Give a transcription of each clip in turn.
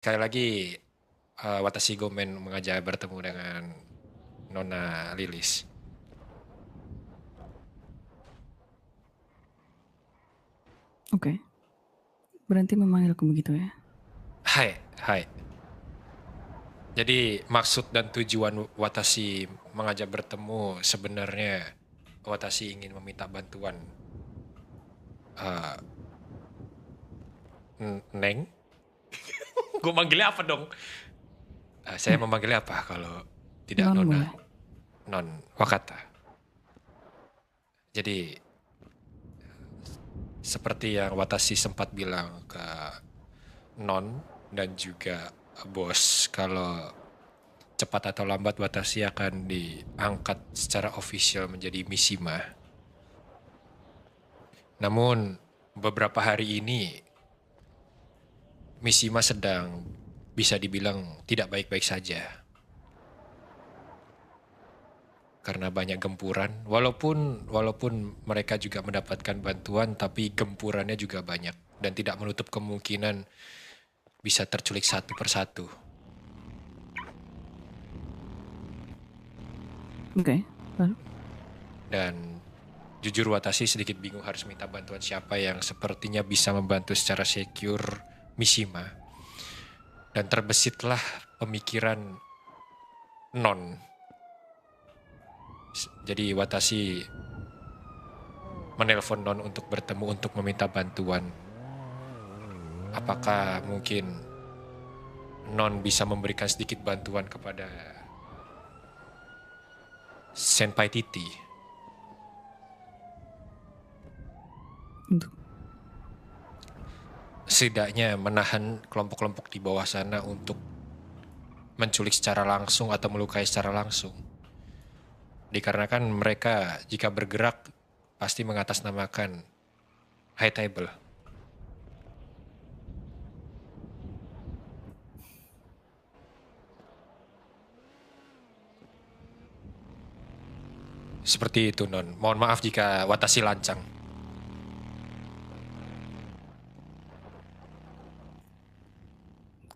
Sekali lagi, Watashi Gomen mengajak bertemu dengan Nona Lilis. Oke. Berhenti memanggilku begitu ya. Hai, hai. Jadi maksud dan tujuan Watashi mengajak bertemu sebenarnya Watashi ingin meminta bantuan uh, Neng. Gue manggilnya apa dong? Saya Eh, memanggilnya apa kalau tidak non Nona? boleh. Non Wakata. Jadi seperti yang Watashi sempat bilang ke Non dan juga bos kalau cepat atau lambat Watashi akan diangkat secara official menjadi Mishima. Namun beberapa hari ini Mishima sedang bisa dibilang tidak baik-baik saja karena banyak gempuran. Walaupun mereka juga mendapatkan bantuan, tapi gempurannya juga banyak dan tidak menutup kemungkinan bisa terculik satu persatu. Oke. Lalu Dan jujur Watashi sedikit bingung harus minta bantuan siapa yang sepertinya bisa membantu secara secure Mishima. Dan terbesitlah pemikiran Non. Jadi Watashi menelpon Non untuk bertemu untuk meminta bantuan. Apakah mungkin Non bisa memberikan sedikit bantuan kepada Senpai Titi? untuk Setidaknya menahan kelompok-kelompok di bawah sana untuk menculik secara langsung atau melukai secara langsung. Dikarenakan mereka jika bergerak pasti mengatasnamakan high table. Seperti itu Non. Mohon maaf jika Watashi lancang.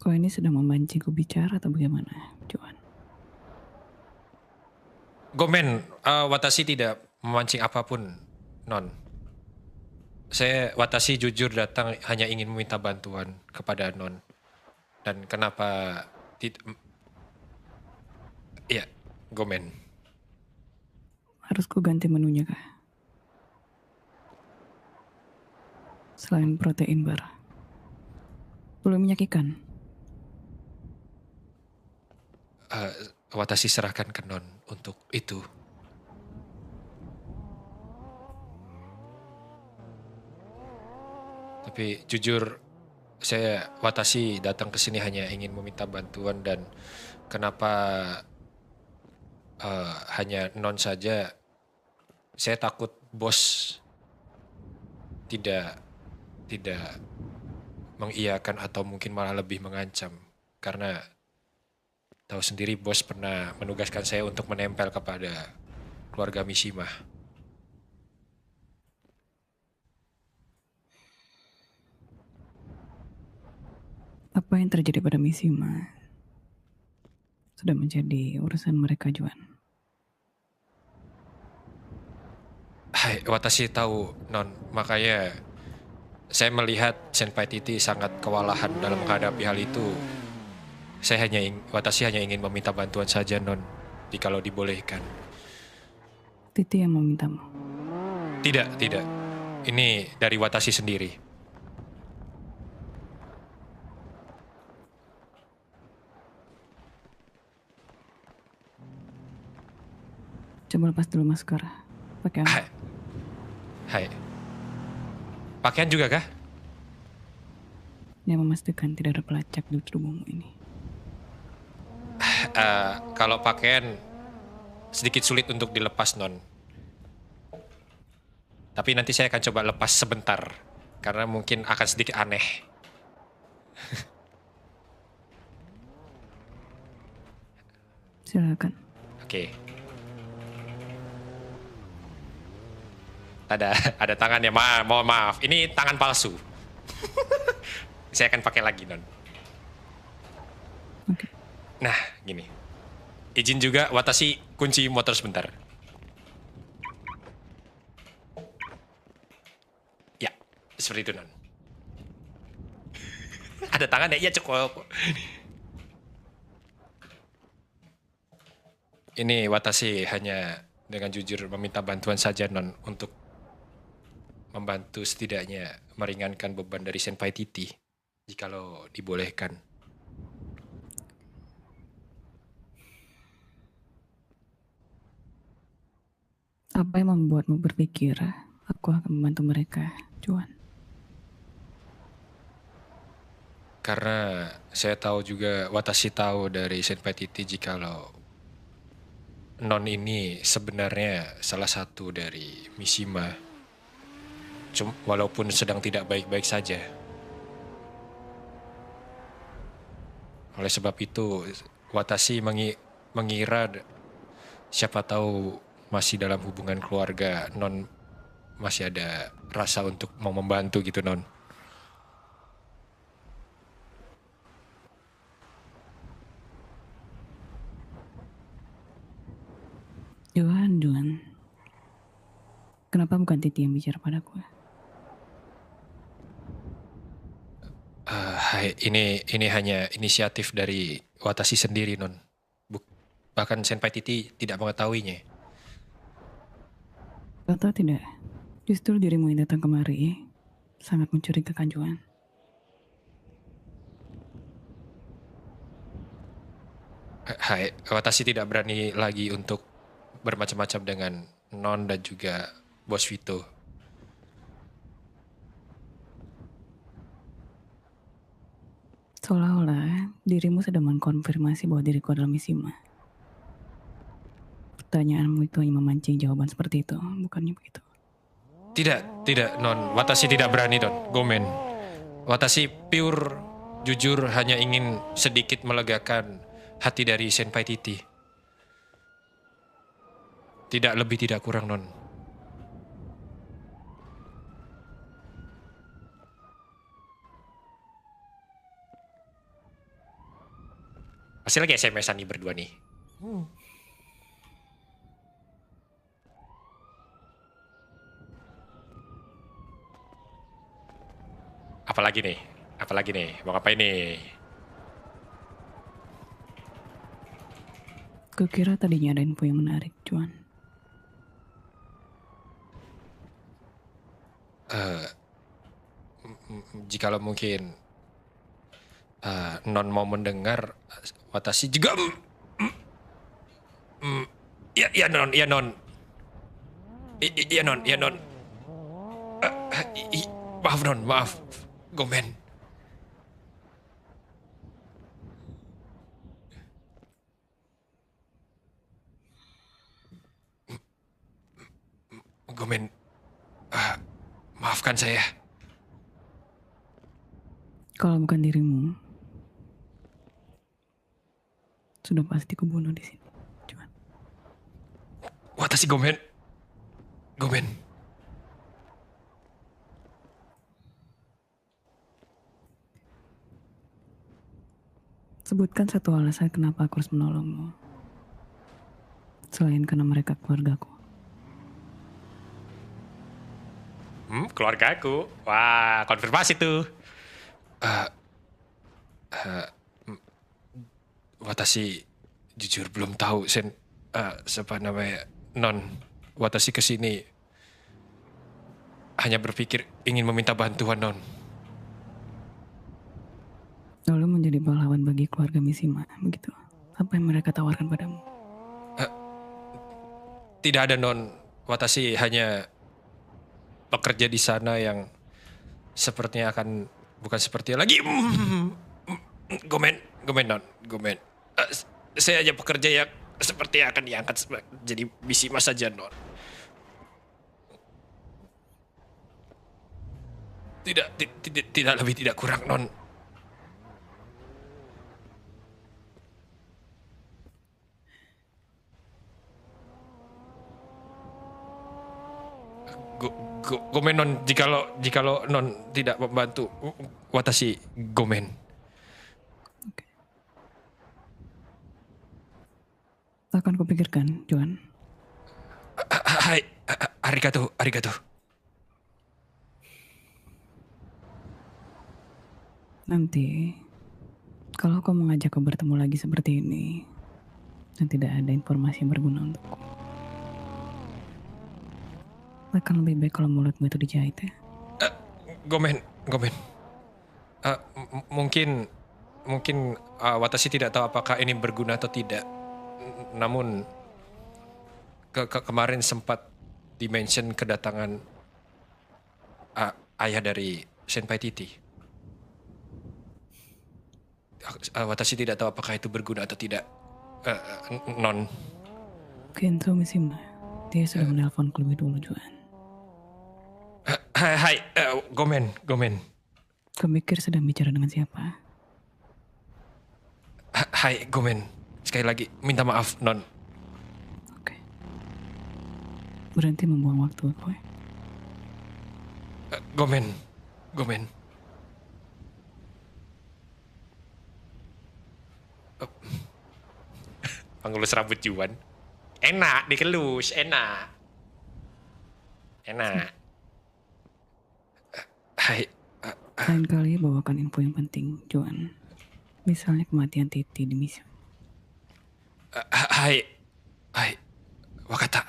kau ini sedang memancingku bicara atau bagaimana, Joan? Gomen, Watashi tidak memancing apapun, Non. Watashi jujur datang hanya ingin meminta bantuan kepada Non. Dan kenapa ya, Gomen. Harus ku ganti menunya kah? Selain protein bar. Belum minyak ikan. Watashi serahkan ke Non untuk itu. Tapi jujur Watashi datang ke sini hanya ingin meminta bantuan dan kenapa hanya Non saja. Saya takut bos tidak tidak mengiyakan atau mungkin malah lebih mengancam karena tahu sendiri bos pernah menugaskan saya untuk menempel kepada keluarga Mishima. Apa yang terjadi pada Mishima sudah menjadi urusan mereka, Joan. Hai, Watashi tahu Non, makanya saya melihat Senpai Titi sangat kewalahan dalam menghadapi hal itu. Watashi hanya ingin meminta bantuan saja Non, jikalau dibolehkan. Titi yang memintamu. Tidak, tidak. Ini dari Watashi sendiri. Coba lepas dulu masker pakaianmu. Hai, hai. Pakaian juga kah? Yang memastikan tidak ada pelacak di tubuhmu ini. Kalau pakaian sedikit sulit untuk dilepas Non. Tapi nanti saya akan coba lepas sebentar. Karena mungkin akan sedikit aneh. Silakan. Oke. Ada tangannya. Mohon maaf. Ini tangan palsu. Saya akan pakai lagi Non. Oke. Nah, gini. Izin juga Watashi kunci motor sebentar. Ya, seperti itu non. Ada tangan ya? Iya cukup. Ini Watashi hanya dengan jujur meminta bantuan saja non untuk membantu setidaknya meringankan beban dari Senpai Titi jikalau dibolehkan. Apa yang membuatmu berpikir aku akan membantu mereka, Juan? Karena saya tahu juga Watashi tahu dari Senpai Titi jikalau non ini sebenarnya salah satu dari Mishima. Walaupun sedang tidak baik-baik saja. Oleh sebab itu, Watashi mengira siapa tahu masih dalam hubungan keluarga non masih ada rasa untuk mau membantu gitu non. Juan. Kenapa bukan Titi yang bicara padaku? Ini hanya inisiatif dari Watashi sendiri non. Bahkan Senpai Titi tidak mengetahuinya. Kau tahu tidak, justru dirimu yang datang kemari sangat mencurigakan, Juan. Watashi tidak berani lagi untuk bermacam-macam dengan non dan juga Bos Vito. Seolah-olah dirimu sedang mengkonfirmasi bahwa diriku adalah Mishima. Pertanyaanmu itu hanya memancing jawaban seperti itu, bukannya begitu? Tidak, non. Watashi tidak berani, non. Gomen. Watashi pure, jujur hanya ingin sedikit melegakan hati dari Senpai Titi. Tidak lebih, tidak kurang, non. Pasti lagi SMS-an nih berdua nih. Apalagi nih? Mau ngapain nih? Kukira tadinya ada info yang menarik, Juan. Jikalau mungkin non mau mendengar, Watashi juga ya non. Iya non. Maaf non, maaf. Gomen. Gomen, maafkan saya. Kalau bukan dirimu, sudah pasti kubunuh di sini, Juan. Watashi Gomen. Sebutkan satu alasan kenapa aku harus menolongmu. Selain karena mereka keluargaku. Keluarga aku. Wah, konfirmasi tuh. Watashi jujur belum tahu siapa namanya non. Watashi kesini hanya berpikir ingin meminta bantuan non. Lalu menjadi pahlawan bagi keluarga Mishima, begitu. Apa yang mereka tawarkan padamu? Tidak ada non. Watashi hanya pekerja di sana yang sepertinya akan bukan seperti lagi. Gomen non. Saya hanya pekerja yang seperti akan diangkat jadi Mishima saja non. Tidak lebih tidak kurang non. Gomen non, jikalau non tidak membantu Watashi Gomen. Oke. Akan kupikirkan, Juan. Hai, arigato, arigato. Nanti, kalau kau mengajakku bertemu lagi seperti ini, dan tidak ada informasi yang berguna untukku, akan lebih baik kalau mulutmu itu dijahit ya. Gomen. Mungkin Watashi tidak tahu apakah ini berguna atau tidak. Namun kemarin sempat dimention kedatangan ayah dari Senpai Titi. Watashi tidak tahu apakah itu berguna atau tidak. Non. Kento Mishima, dia sudah menelponku lebih dulu, Juan. Hai, Gomen. Kau pikir sedang bicara dengan siapa? Hai, Gomen. Sekali lagi, minta maaf, Non. Oke. Berhenti membuang waktu, gue. Gomen. Pengelus rambut Juan. Enak, dikelus, enak. Hai. Lain kali bawakan info yang penting, Juan. Misalnya kematian Titi di misi. Hai. Wakata.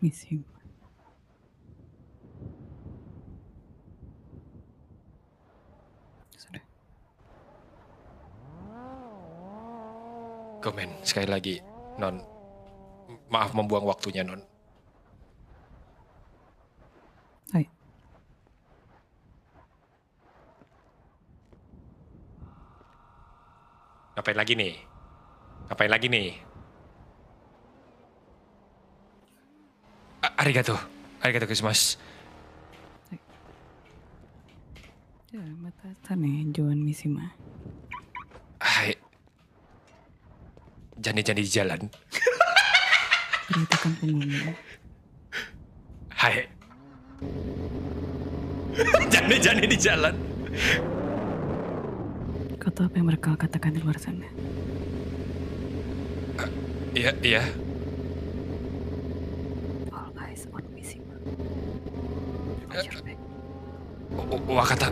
Misi. Sudah. Gomen, sekali lagi, Non. Maaf membuang waktunya, Non. Hai. Ngapain lagi nih? Arigato gozaimasu. Ya, mata tane Juan Mishima. Hai. Jani-jani di jalan. Perhatikan punggungmu. Hai. Jani-jani di jalan. Kau tahu apa yang mereka katakan di luar sana? Iya. All eyes on Mishima. Watch your back. Wakata.